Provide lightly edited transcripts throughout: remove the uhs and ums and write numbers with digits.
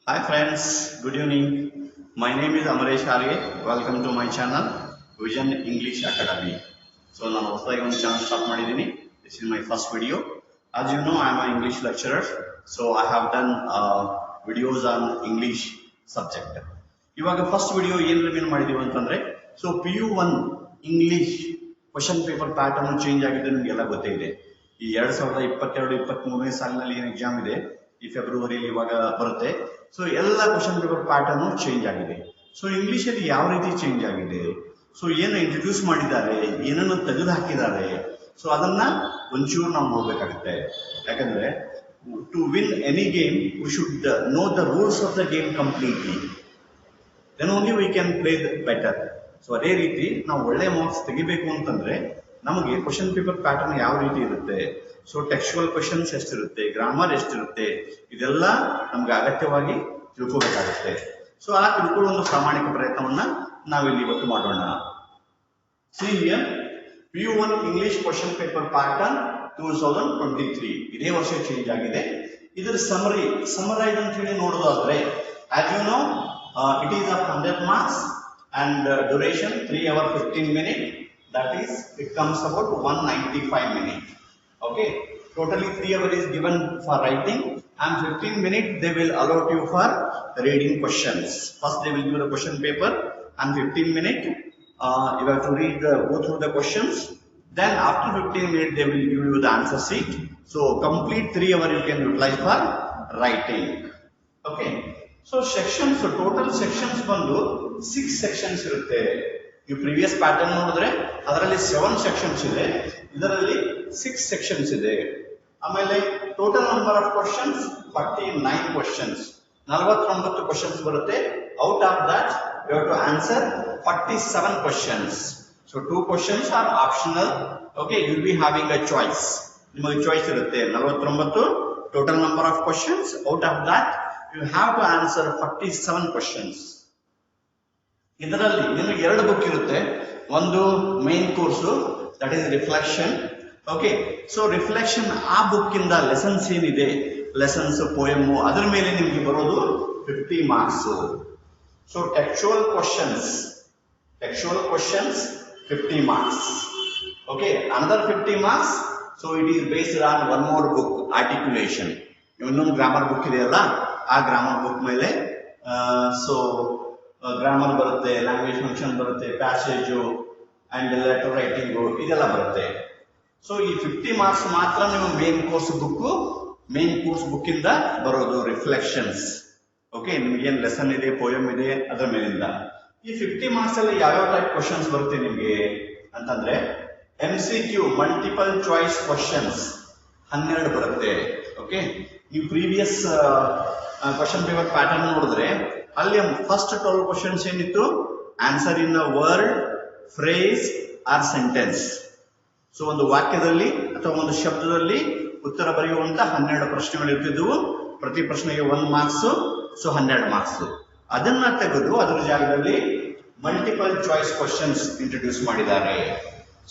Hi friends, good evening. My name is Amaresh Arye. Welcome to my channel Vision English Academy. So ನಾನು ಹೊಸದಾಗಿ ಒಂದು channel start ಮಾಡಿದ್ದೀನಿ. This is my first video. As you know, I am an English lecturer. So I have done videos on English subject. ಇವಾಗ first video ಏನು reveal ಮಾಡಿದೀವಿ ಅಂತಂದ್ರೆ so PU1 English question paper pattern change ಆಗಿದೆ ನಿಮಗೆಲ್ಲ ಗೊತ್ತೇ ಇದೆ. ಈ 2022-23ನೇ ಸಾಲಿನಲ್ಲಿ ಏನು ಎಕ್ಸಾಮ್ ಇದೆ ಈ ಫೆಬ್ರವರಿಯಲ್ಲಿ ಇವಾಗ ಬರುತ್ತೆ. ಸೊ ಎಲ್ಲ ಕ್ವಶನ್ ಪೇಪರ್ ಪ್ಯಾಟರ್ನ್ ಚೇಂಜ್ ಆಗಿದೆ. ಸೊ ಇಂಗ್ಲಿಷ್ ಅಲ್ಲಿ ಯಾವ ರೀತಿ ಚೇಂಜ್ ಆಗಿದೆ, ಸೊ ಏನು ಇಂಟ್ರೊಡ್ಯೂಸ್ ಮಾಡಿದ್ದಾರೆ, ಏನನ್ನು ತೆಗೆದು ಹಾಕಿದ್ದಾರೆ, ಸೊ ಅದನ್ನ ಒಂಚೂರು ನಾವು ನೋಡ್ಬೇಕಾಗುತ್ತೆ. ಯಾಕಂದ್ರೆ to win any game we should know the rules of the game completely, then only we can play better. So ಅದೇ ರೀತಿ ನಾವು ಒಳ್ಳೆ ಮಾರ್ಕ್ಸ್ ತೆಗಿಬೇಕು ಅಂತಂದ್ರೆ ನಮಗೆ ಕ್ವಶನ್ ಪೇಪರ್ ಪ್ಯಾಟರ್ನ್ ಯಾವ ರೀತಿ ಇರುತ್ತೆ, ಸೊ ಟೆಕ್ಸ್ಚುವಲ್ ಕ್ವಶನ್ಸ್ ಎಷ್ಟಿರುತ್ತೆ, ಗ್ರಾಮರ್ ಎಷ್ಟಿರುತ್ತೆ, ಇದೆಲ್ಲ ನಮ್ಗೆ ಅಗತ್ಯವಾಗಿ ತಿಳ್ಕೋಬೇಕಾಗುತ್ತೆ. ಸೊ ಆ ತಿಳ್ಕೊಳ್ಳೋ ಒಂದು ಪ್ರಾಮಾಣಿಕ ಪ್ರಯತ್ನವನ್ನ ನಾವಿಲ್ಲಿ ಇವತ್ತು ಮಾಡೋಣ. See here PU1 English question paper pattern 2023 ಇದೇ ವರ್ಷ ಚೇಂಜ್ ಆಗಿದೆ. ಇದರ ಸಮರೈಸ್ ಅಂತ ಹೇಳಿ ನೋಡೋದಾದ್ರೆ as you know it is of 100 marks and duration 3 hours 15 minutes, that is it comes about 195 minutes. Okay, totally 3 hours is given for writing and 15 minutes they will allot you for reading questions. First they will give the question paper and 15 minutes you have to read go through the questions, then after 15 minutes they will give you the answer sheet. So complete 3 hours you can utilize for writing. Okay, so sections, total sections ಬಂದು 6 sections ಇರುತ್ತೆ. ಈ previous pattern ನೋಡಿದ್ರೆ ಅದರಲ್ಲಿ 7 sections ಇದೆ, ಇದರಲ್ಲಿ 6 sections ಇದೆ. ಆಮೇಲೆ total number of questions 49 questions, 49 questions ಬರುತ್ತೆ. Out of that you have to answer 47 questions. So 2 questions are optional. Okay, you will be having a choice, ನಿಮಗೆ ಚಾಯ್ಸ್ ಇರುತ್ತೆ. 49 total number of questions, out of that you have to answer 47 questions. ಇದರಲ್ಲಿ ನಿಮಗೆ 2 book ಇರುತ್ತೆ. ಒಂದು main course, that is reflection. Okay, so reflection ಆ book ಇಂದ lessons ಏನಿದೆ, lessons poem, ಅದರ ಮೇಲೆ ನಿಮಗೆ ಬರೋದು 50 marks. So textual questions 50 marks. Okay, another 50 marks. So it is based on one more book, articulation. ಇನ್ನೊಂದು ಗ್ರಾಮರ್ ಬುಕ್ ಇದೆಯಲ್ಲ, ಆ ಗ್ರಾಮರ್ ಬುಕ್ ಮೇಲೆ ಸೊ ಗ್ರಾಮರ್ ಬರುತ್ತೆ, ಲ್ಯಾಂಗ್ವೇಜ್ ಫಂಕ್ಷನ್ ಬರುತ್ತೆ, ಪ್ಯಾಸೇಜು ಅಂಡ್ ಲೆಟರ್ ರೈಟಿಂಗು ಇದೆಲ್ಲ ಬರುತ್ತೆ. ಸೊ ಈ 50 ಮಾರ್ಕ್ಸ್ ಮಾತ್ರ ನೀವು ಮೇನ್ ಕೋರ್ಸ್ ಬುಕ್ ಇಂದ ಬರೋದು ರಿಫ್ಲೆಕ್ಷನ್ಸ್. ಓಕೆ, ನಿಮ್ಗೆ ಏನ್ ಲೆಸನ್ ಇದೆ, ಪೋಯಮ್ ಇದೆ, ಅದರ ಮೇಲಿಂದ. ಈ 50 ಮಾರ್ಕ್ಸ್ ಅಲ್ಲಿ ಯಾವ್ಯಾವ ಟೈಪ್ ಕ್ವಶನ್ಸ್ ಬರುತ್ತೆ ನಿಮ್ಗೆ ಅಂತಂದ್ರೆ MCQ ಮಲ್ಟಿಪಲ್ ಚಾಯ್ಸ್ ಕ್ವಶನ್ಸ್ 12 ಬರುತ್ತೆ. ಓಕೆ, ನೀವು ಪ್ರೀವಿಯಸ್ ಕ್ವಶನ್ ಪೇಪರ್ ಪ್ಯಾಟರ್ನ್ ನೋಡಿದ್ರೆ ಅಲ್ಲಿ ಫಸ್ಟ್ 12 ಕ್ವಶನ್ಸ್ ಏನಿತ್ತು, answer in a word, phrase or sentence. So ಒಂದು ವಾಕ್ಯದಲ್ಲಿ ಅಥವಾ ಒಂದು ಶಬ್ದದಲ್ಲಿ ಉತ್ತರ ಬರೆಯುವಂತ 12 ಪ್ರಶ್ನೆಗಳು ಇರ್ತಿದ್ವು. ಪ್ರತಿ ಪ್ರಶ್ನೆಗೆ 1 ಮಾರ್ಕ್ಸ್, ಸೊ 12 ಮಾರ್ಕ್ಸ್. ಅದನ್ನ ತೆಗೆದು ಅದರ ಜಾಗದಲ್ಲಿ ಮಲ್ಟಿಪಲ್ ಚಾಯ್ಸ್ ಕ್ವಶನ್ಸ್ ಇಂಟ್ರೊಡ್ಯೂಸ್ ಮಾಡಿದ್ದಾರೆ.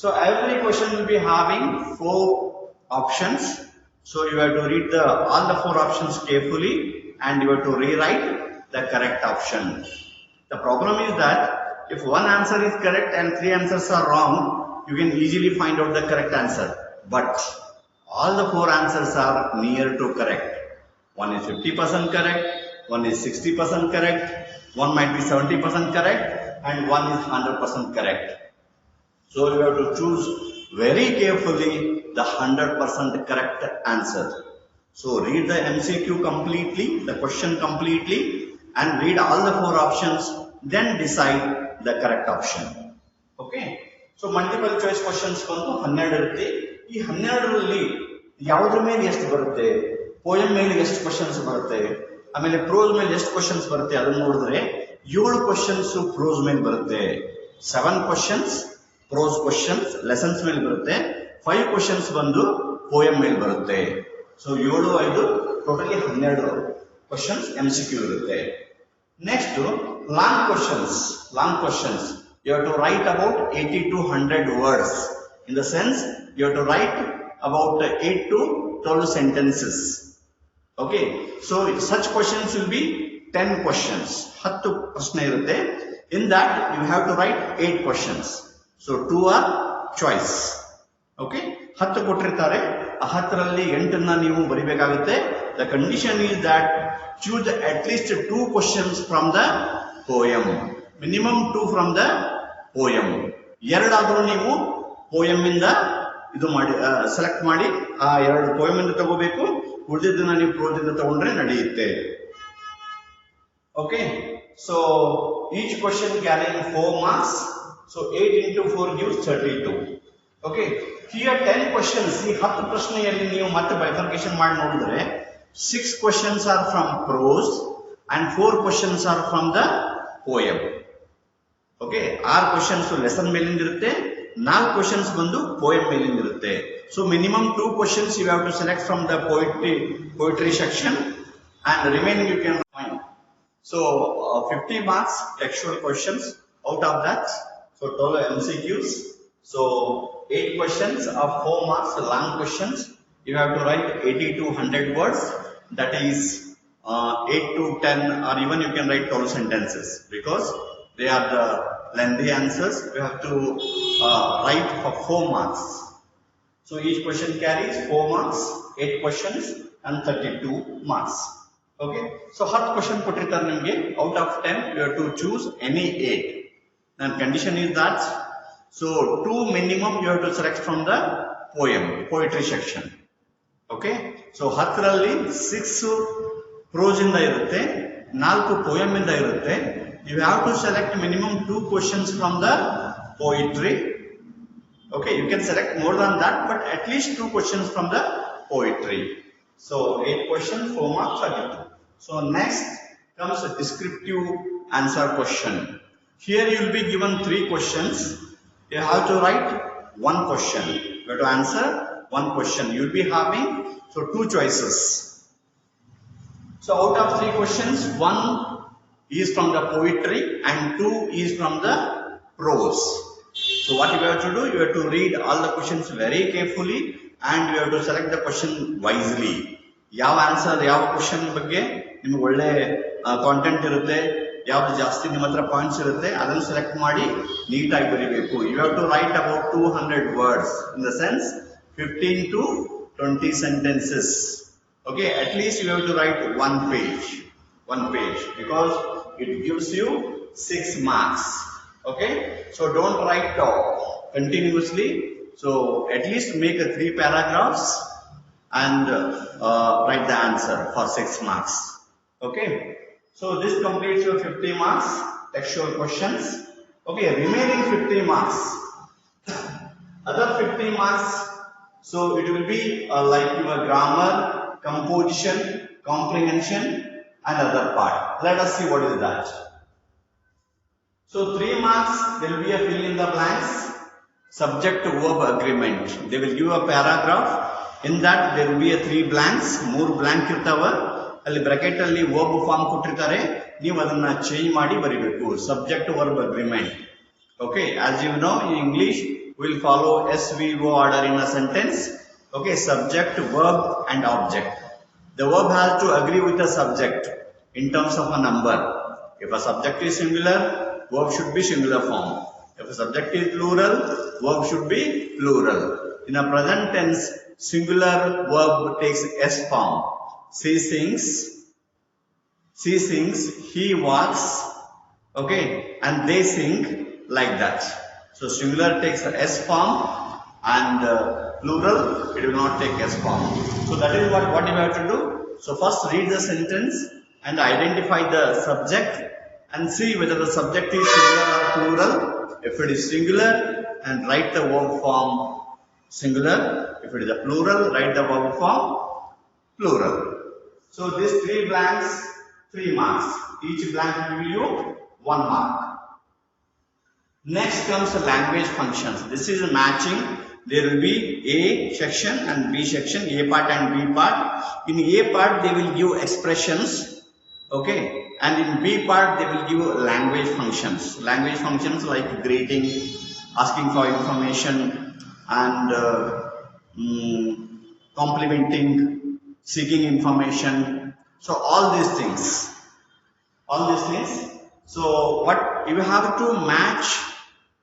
So every question will be having 4 options. So you have to read all the 4 options carefully and you have to rewrite the correct option. The problem is that if one answer is correct and 3 answers are wrong, you can easily find out the correct answer. But all the 4 answers are near to correct. One is 50% correct, one is 60% correct, one might be 70% correct, and one is 100% correct. So you have to choose very carefully the 100% correct answer. So read the MCQ completely, the question completely, and read all the 4 options, then decide the correct option. Okay, so multiple choice questions ಬಂದು 12 ಇರುತ್ತೆ. ಈ 12ರಲ್ಲಿ ಯಾವುದ್ರ ಮೇಲೆ ಎಷ್ಟು ಬರುತ್ತೆ, poem ಮೇಲೆ ಎಷ್ಟು questions ಬರುತ್ತೆ, ಆಮೇಲೆ ಪ್ರೋಸ್ ಮೇಲೆ ಎಷ್ಟು ಕ್ವಶನ್ಸ್ ಬರುತ್ತೆ, ಅದನ್ನ ನೋಡಿದ್ರೆ 7 ಕ್ವಶನ್ಸ್ ಪ್ರೋಸ್ ಮೇಲೆ ಬರುತ್ತೆ, 7 ಕ್ವಶನ್ಸ್ ಪ್ರೋಸ್ ಕ್ವಶನ್ಸ್ ಲೆಸನ್ಸ್ ಮೇಲೆ ಬರುತ್ತೆ, 5 ಕ್ವಶನ್ಸ್ ಬಂದು ಪೋಯಮ್ ಮೇಲೆ ಬರುತ್ತೆ. ಸೊ 7, 5 ಟೋಟಲಿ 12 ಕ್ವಶನ್ಸ್ MCQ ಇರುತ್ತೆ. Next long questions you have to write about 80 to 100 words. In the sense you have to write about 8 to 12 sentences. Okay, so such questions will be 10 questions. 10 ಪ್ರಶ್ನೆ ಇರುತ್ತೆ. In that you have to write 8 questions. So 2 are choice. Okay? 10 ಕೊಟ್ಟಿರ್ತಾರೆ. ಆ 10ರಲ್ಲಿ 8ಅನ್ನ ನೀವು ಬರಿಬೇಕಾಗುತ್ತೆ. The condition is that choose at least 2 questions from the poem. Minimum 2 from the poem. ಎರಡಾದರೂ ನೀವು poem ಇಂದ ಇದು ಮಾಡಿ select ಮಾಡಿ ಆ ಎರಡು poem ಇಂದ ತಗೋಬೇಕು. ಉಳಿದಿದ್ದನ್ನ ನೀವು prose ಇಂದ ತಗೊಂಡ್ರೆ ನಡೆಯುತ್ತೆ. Okay, so each question carrying 4 marks. So 8 into 4 gives 32. Okay, here 10 questions. ಈ 10 ಪ್ರಶ್ನೆಯಲ್ಲಿ ನೀವು ಮತ್ತೆ ಬೈಫರ್ಕೇಶನ್ ಮಾಡಿ ನೋಡಿದ್ರೆ 6 questions are from prose and 4 questions are from the poem. Okay, 6 questions lesson ಮೇಲಿಂದ ಇರುತ್ತೆ, 4 questions ಬಂದು poem ಮೇಲಿಂದ ಇರುತ್ತೆ. So minimum 2 questions you have to select from the poetry section and remaining you can find. So 50 marks textual questions out of that. So total MCQs. So 8 questions of 4 marks long questions. You have to write 80 to 100 words. That is 8 to 10, or even you can write 12 sentences because they are the lengthy answers. You have to write for 4 marks. So each question carries 4 marks, 8 questions and 32 marks. Okay, so 10 question ಕೊಟ್ಟಿರ್ತಾರೆ ನಿಮಗೆ. Out of 10 you have to choose any 8. And condition is that so 2 minimum you have to select from the poetry section. Okay, so 10ರಲ್ಲಿ 6 prose ಇಂದ ಇರುತ್ತೆ, 4 poem ಇಂದ ಇರುತ್ತೆ. You have to select minimum 2 questions from the poetry. Okay, you can select more than that, but at least 2 questions from the poetry. So 8 questions, 4 marks, 32. So next comes a descriptive answer question. Here you will be given 3 questions. You have to write 1 question. You have to answer 1 question. You will be having 2 choices. So out of 3 questions, 1 is from the poetry and 2 is from the prose. So what you have to do, you have to read all the questions very carefully and you have to select the question wisely. ಯಾವ answer ಯಾವ question ಬಗ್ಗೆ ನಿಮ್ಗೆ ಒಳ್ಳೆ content ಇರುತ್ತೆ, ಯಾವ್ದು ಜಾಸ್ತಿ ನಿಮ್ಮ ಹತ್ರ ಪಾಯಿಂಟ್ಸ್ ಇರುತ್ತೆ ಅದನ್ನು ಸೆಲೆಕ್ಟ್ ಮಾಡಿ ನೀಟಾಗಿ ಬರೀಬೇಕು. You have to write about 200 words in the sense 15 to 20 sentences. Okay, at least you have to write one page because it gives you 6 marks. Okay, so don't write continuously. So at least make 3 paragraphs and write the answer for 6 marks. Okay, so this completes your 50 marks textual questions. Okay, remaining 50 marks, other 50 marks, so it will be like your grammar, composition, comprehension and other part. Let us see what is that. So 3 marks, there will be a fill in the blanks, subject verb agreement. They will give a paragraph. In that there will be a 3 blanks, 3 blank ಇರ್ತಾವ. ಅಲ್ಲಿ bracket ಅಲ್ಲಿ verb form ಕೊಟ್ಟಿರ್ತಾರೆ, ನೀವು ಅದನ್ನ change ಮಾಡಿ ಬರಿಬೇಕು. Subject verb agreement. Okay, as you know in English we will follow SVO order in a sentence. Okay, subject, verb and object. The verb has to agree with the subject in terms of a number. If a subject is singular, verb should be singular form. If a subject is plural, verb should be plural. In a present tense, singular verb takes S form. She sings, he walks, okay, and they sing, like that. So singular takes S form and plural it will not take S form. So that is what you have to do. So first read the sentence and identify the subject and see whether the subject is singular or plural. If it is singular, and write the verb form singular. If it is a plural, write the verb form plural. So these 3 blanks, 3 marks. Each blank will give you 1 mark. Next comes the language functions. This is matching. There will be A section and B section, A part and B part. In A part they will give expressions, okay, and in B part they will give language functions. Language functions like greeting, asking for information and complimenting, seeking information. So all these things. all these things. So what you have to match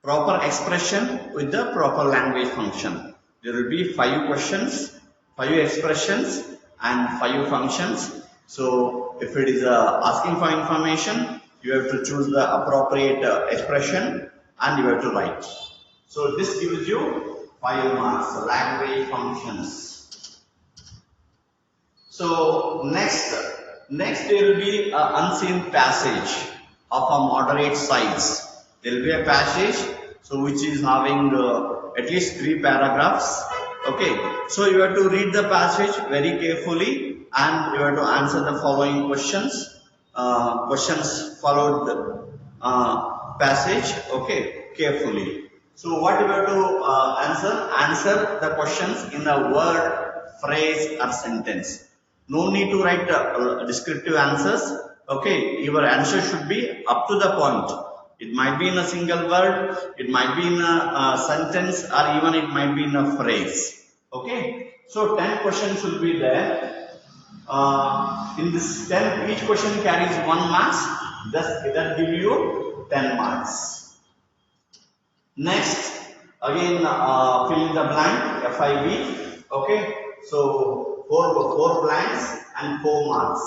proper expression with the proper language function. There will be 5 questions, 5 expressions and 5 functions. So if it is asking for information, you have to choose the appropriate expression and you have to write. So this gives you 5 marks, language functions. So next there will be an unseen passage of a moderate size. There will be a passage so which is having at least 3 paragraphs. Okay, so you have to read the passage very carefully and you have to answer the following questions. Questions followed the passage, okay, carefully. So what you have to answer the questions in a word, phrase or sentence. No need to write descriptive answers. Okay, your answer should be up to the point. It might be in a single word, it might be in a sentence, or even it might be in a phrase. Okay, so 10 questions will be there. In this 10, each question carries 1 marks. Thus, that give you 10 marks. Next, again fill in the blank, FIB. Okay, so 4 blanks and 4 marks.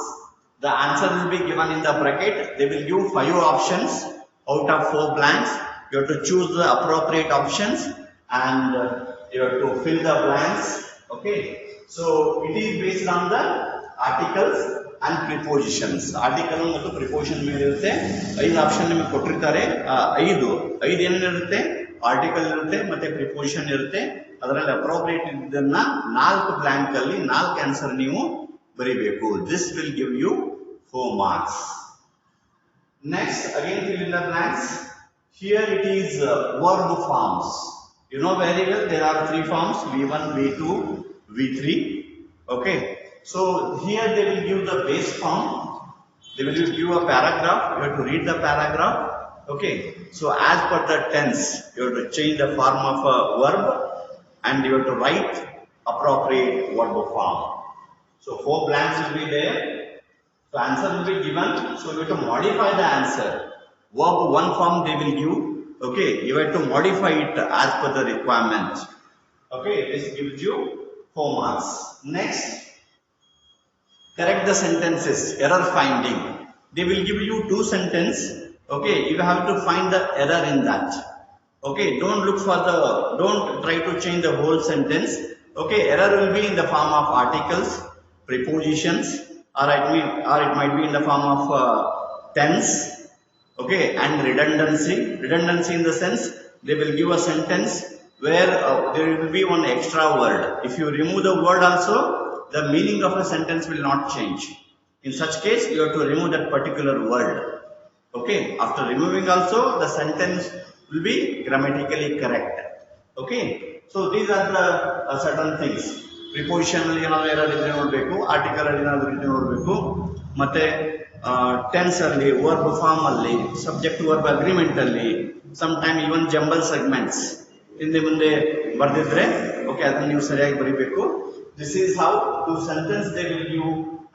The answer will be given in the bracket. They will give 5 options out of 4 blanks. You have to choose the appropriate options and you have to fill the blanks. Okay, so it is based on the articles and prepositions. Article ಮತ್ತು preposition ಮೇಲೆ ಇರುತ್ತೆ. 5 option ನಿಮಗೆ ಕೊಟ್ಟಿರ್ತಾರೆ. 5 ಏನೇನಿರುತ್ತೆ? Article ಇರುತ್ತೆ ಮತ್ತೆ preposition ಇರುತ್ತೆ. ಅದರಲ್ಲಿ appropriate ಇದನ್ನ 4 ಬ್ಲಾಂಕ್ ಅಲ್ಲಿ 4 ಆನ್ಸರ್ ನೀವು ಬರೀಬೇಕು. This will give you 4 marks. Next, again fill in the blanks. Here it is verb forms. You know very well there are 3 forms: V1, V2, V3. Okay, so here they will give the base form. They will give a paragraph. You have to read the paragraph. Okay, so as per the tense, you have to change the form of a verb and you have to write appropriate verb form. So 4 blanks will be there. So answer will be given. So you have to modify the answer. Verb 1 form they will give. Okay, you have to modify it as per the requirement. Okay, this gives you 4 marks. Next, correct the sentences. Error finding. They will give you 2 sentences. Okay, you have to find the error in that. Okay, don't try to change the whole sentence. Okay, error will be in the form of articles, prepositions, or it might be in the form of tense. Okay, and redundancy. Redundancy in the sense they will give a sentence where there will be one extra word. If you remove the word also, the meaning of a sentence will not change. In such case, you have to remove that particular word. Okay, after removing also, the sentence will be grammatically correct. Okay, so these are the certain things. Preposition alli ಏನಾದರೂ error ಇದ್ರೆ ನೋಡಬೇಕು, article alli ಏನಾದರೂ ಇದ್ರೆ ನೋಡಬೇಕು, ಮತ್ತೆ tense alli, verb form alli, subject verb agreement alli, sometime even jumble segments ಹಿಂದೆ ಮುಂದೆ ಬರೆದಿದ್ರೆ okay ಅದನ್ನ ನೀವು ಸರಿಯಾಗಿ ಬರೀಬೇಕು. This is how 2 sentences they will give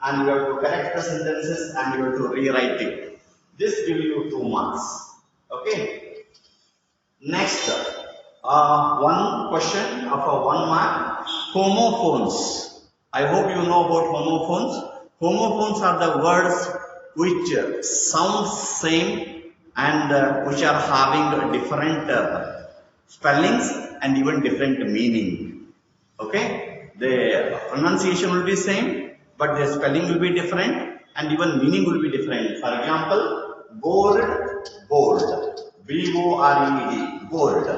and you have to correct the sentences and you have to rewrite it. This gives you 2 marks. Okay. Next, one question of a 1 mark. Homophones. I hope you know about homophones. Homophones are the words which sound same and which are having different spellings and even different meaning. Okay, the pronunciation will be same but the spelling will be different and even meaning will be different. For example, board, bored, B-O-R-E-D, bored.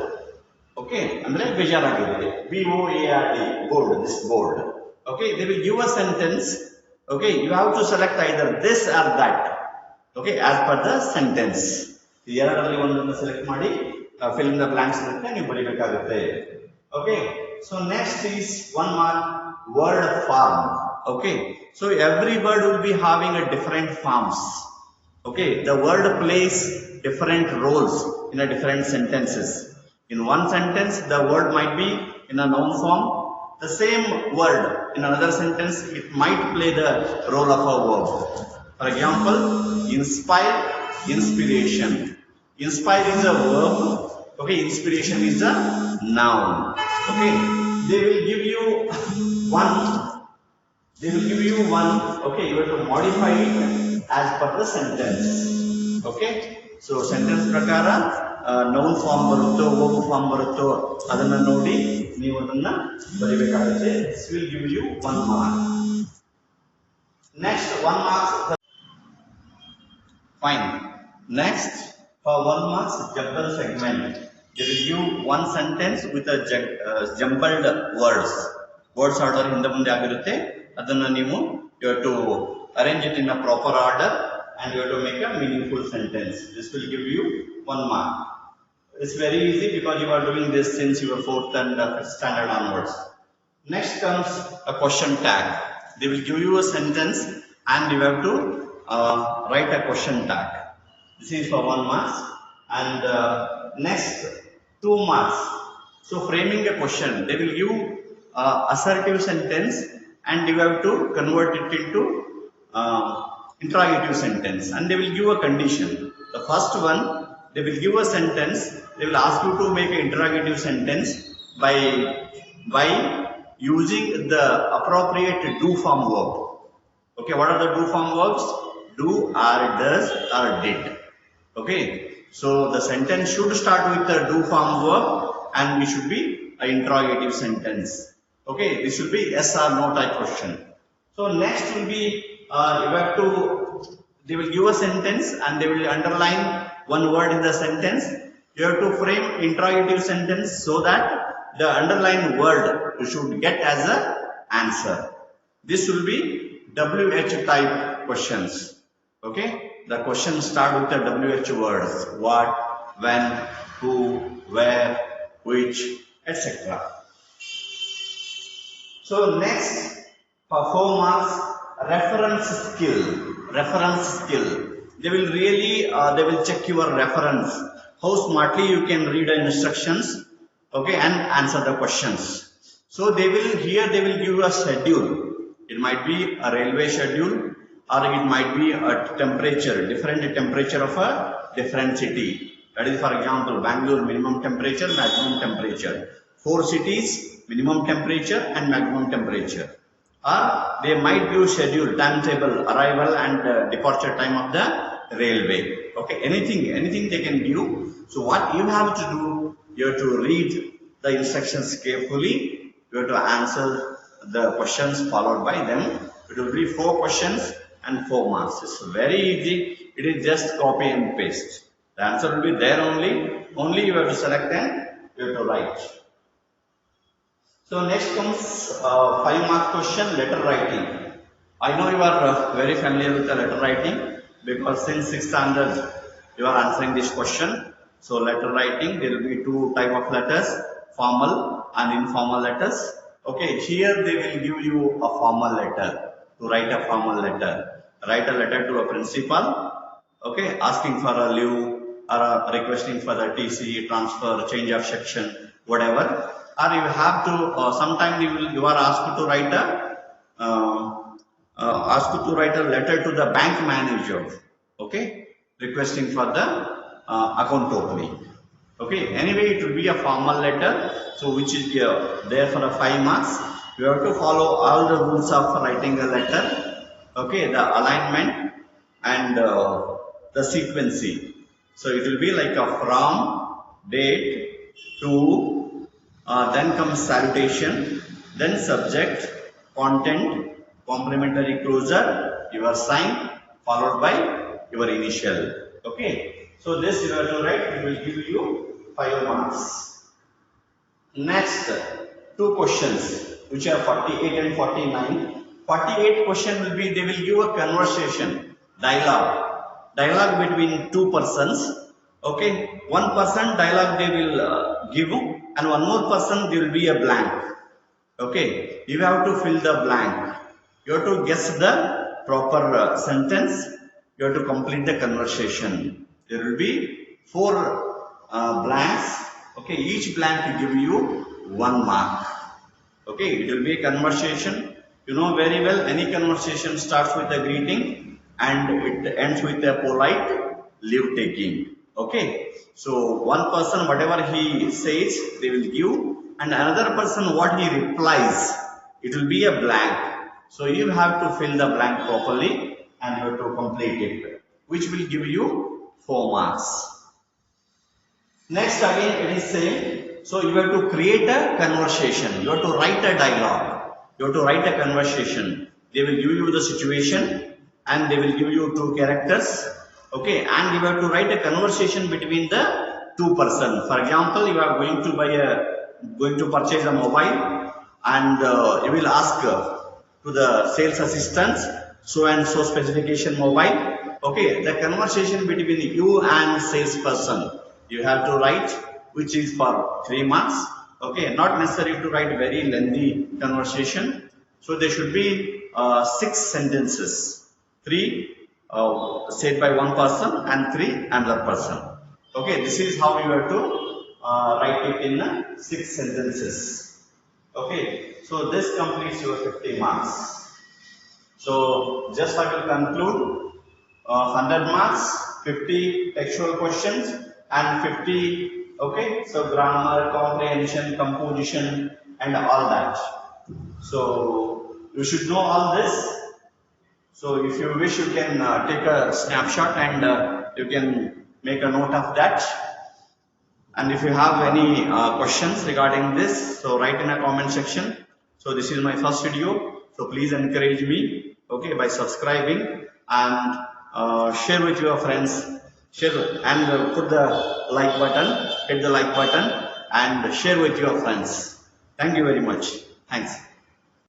Okay, andre bejaragide, B-O-A-R-D, bored, this board. Okay, they will give a sentence. Okay, you have to select either this or that. Okay, as per the sentence. ಎರಡರಲ್ಲಿ ಒಂದನ್ನು select ಮಾಡಿ fill in the blanks ಇರುತ್ತೆ, ನೀವು ಬರೀಬೇಕಾಗುತ್ತೆ. Okay, so next is 1 mark, word form. Okay, so every word will be having a different forms. Okay, the word plays different roles in a different sentences. In one sentence, the word might be in a noun form. The same word in another sentence, it might play the role of a verb. For example, inspire, inspiration. Inspire is a verb. Okay, inspiration is a noun. Okay, they will give you one. They will give you one. Okay, you have to modify it as per the sentence. Okay, so sentence prakara noun form barutto, verb form barutto, adanna nodi ನೀವು ಅದನ್ನ ಬರಿಬೇಕಾಗುತ್ತೆ. This will give you 1 mark. Next 1 mark. Fine. Next, for 1 marks jumble segment, they will give one sentence with a jumbled words. Words order hinda munde agirutte. Adanna ನೀವು you have to arrange it in a proper order and you have to make a meaningful sentence. This will give you 1 mark. It's very easy because you are doing this since you were 4th and 5th standard onwards. Next comes a question tag. They will give you a sentence and you have to write a question tag. This is for 1 mark. And next 2 marks. So framing a question, they will give assertive sentence and you have to convert it into interrogative sentence, and they will give a condition. The first one, they will give a sentence, they will ask you to make an interrogative sentence by using the appropriate do form verb. Okay, what are the do form verbs? Do, are, does, or did. Okay, so the sentence should start with the do form verb and it should be an interrogative sentence. Okay, this should be yes or no type question. So next will be they will give a sentence and they will underline one word in the sentence. You have to frame interrogative sentence so that the underlined word you should get as a answer. This will be WH type questions. Okay, the questions start with the WH words: what, when, who, where, which, etc. So next, for 4 marks, reference skill. Reference skill. They will really they will check your reference, how smartly you can read the instructions, okay, and answer the questions. So they will give you a schedule. It might be a railway schedule or it might be a temperature, different temperature of a different city. That is, for example, Bangalore minimum temperature, maximum temperature. 4 cities, minimum temperature and maximum temperature. Or they might give schedule, timetable, arrival and departure time of the railway. Okay, anything they can give. So what you have to do, you have to read the instructions carefully. You have to answer the questions followed by them. It will be 4 questions and 4 marks. It's very easy. It is just copy and paste. The answer will be there only. Only you have to select and you have to write. So next comes 5 mark question, letter writing. I know you are very familiar with the letter writing because since 6th standard you are answering this question. So letter writing, there will be 2 type of letters, formal and informal letters. Okay, here they will give you a formal letter. To write a formal letter, write a letter to a principal, okay, asking for a leave or requesting for the TC, transfer, change of section, whatever. Or you have to sometimes you are asked to write a letter to the bank manager, okay, requesting for the account opening. Okay, anyway it will be a formal letter, so which is there for a 5 marks. You have to follow all the rules of writing a letter, okay, the alignment and the sequencing. So it will be like a from, date, to, then comes salutation, then subject, content, complimentary closure, your sign, followed by your initial. Okay, so this you have to write. It will give you 5 marks. Next, 2 questions which are 48 and 49. 48 question will be, they will give a conversation, dialogue between 2 persons. Okay, one person dialogue they will give and one more person there will be a blank. Okay, you have to fill the blank. You have to guess the proper sentence. You have to complete the conversation. There will be 4 blanks. Okay, each blank will give you 1 mark. Okay, it will be a conversation. You know very well, any conversation starts with a greeting and it ends with a polite leave taking. Okay, so one person whatever he says they will give, and another person what he replies, it will be a blank. So you have to fill the blank properly and you have to complete it, which will give you 4 marks. Next again it is same. So you have to create a conversation. You have to write a dialogue. You have to write a conversation. They will give you the situation and they will give you 2 characters. Okay, and you have to write a conversation between the 2 persons. For example, you are going to purchase a mobile, and you will ask to the sales assistant so and so specification mobile. Okay, the conversation between you and salesperson you have to write, which is for 3 marks. Okay, not necessary to write very lengthy conversation. So there should be 6 sentences, 3 said by one person and 3 another person. Okay, this is how you have to write it in 6 sentences. Okay, so this completes your 50 marks. So just I will conclude 100 marks, 50 textual questions and 50, okay, so grammar, comprehension, composition and all that. So you should know all this. So if you wish, you can take a snapshot and you can make a note of that. And if you have any questions regarding this, so write in a comment section. So this is my first video, so please encourage me, okay, by subscribing and share with your friends, share and put the like button, hit the like button and share with your friends. Thank you very much. Thanks.